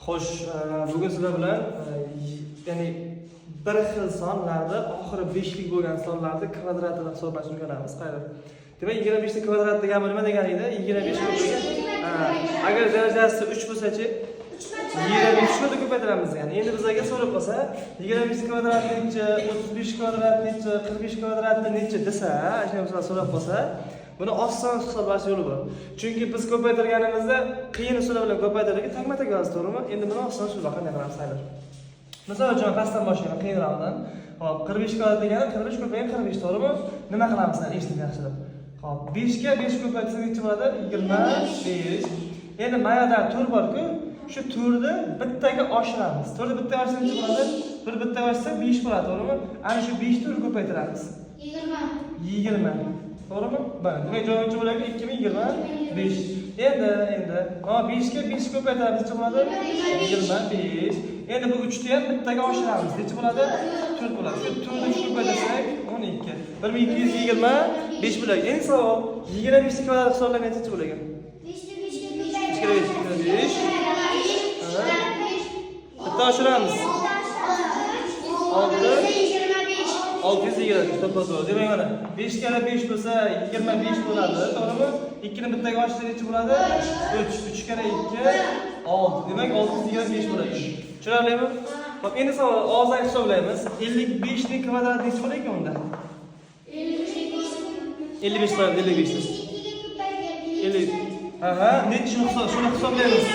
Xo'sh, bugun sizlar bilan ya'ni bir xil sonlarda oxiri 5 lik bo'lgan sonlarni kvadratini hisoblashni o'rganamiz. Qayerda? Demak, 25 ning kvadrat degani nima degani edi? 25 agar darajasi 3 bo'lsa-chi, 23 ni ko'paytiramiz ya'ni. Endi bizga so'rab qolsa, 25 kvadrat necha, 35 kvadrat necha, 45 kvadrat necha desa, shunday misol so'rab qolsa, buni oson hisoblash yo'li bor. Chunki biz ko'paytirganimizda qiyin usullar bilan ko'paytirdik, tagma-tag yozish, to'g'rimi? Endi buni oson usulda qanday qilamiz saylar. Misol uchun pastdan boshlayman, qiyinroqdan. Hop, 45 kvadrat degani 45 ko'paygan 45, to'g'rimi? Nima qilamiz sizlar eshitib yaxshilab. Hop, 5 ga 5 ko'paytirsak necha bo'ladi? 25. Endi mayada 4 bor-ku, shu 4ni bittaga oshiramiz. 4ni bittaga oshirsak necha bo'ladi? 1 bittaga oshirsak 5 bo'ladi, to'g'rimi? Ana shu 5 ni ko'paytiramiz. 20. To'g'rimi? Mana, demak javob bo'ladi 2025. Endi 5 ga 5 ko'paytiramiz, necha bo'ladi? 25. Endi bu 3 ni ham bittaga oshiramiz. Necha bo'ladi? 4 bo'ladi. Shu 4 ni ko'paytirsak 12. 1225 bo'ladi. Endi savol 25 ni kvadrat hisoblangan necha bo'ladi? 5. Bitta oshiramiz. 625 to'g'ri. Demak mana 5 kara 5 bo'lsa 25 bo'ladi, to'g'rimi? 2 ni bittaga oshirsak necha bo'ladi? 3. 3 kara 2 6. Demak 625 bo'ladi. Tushunarlimi? Xo'p, endi savol og'zdan hisoblaymiz. 55 ning kvadrati necha bo'lar ekan unda? 55 kvadrat 55. 50. Aha, necha shuni hisoblaymiz.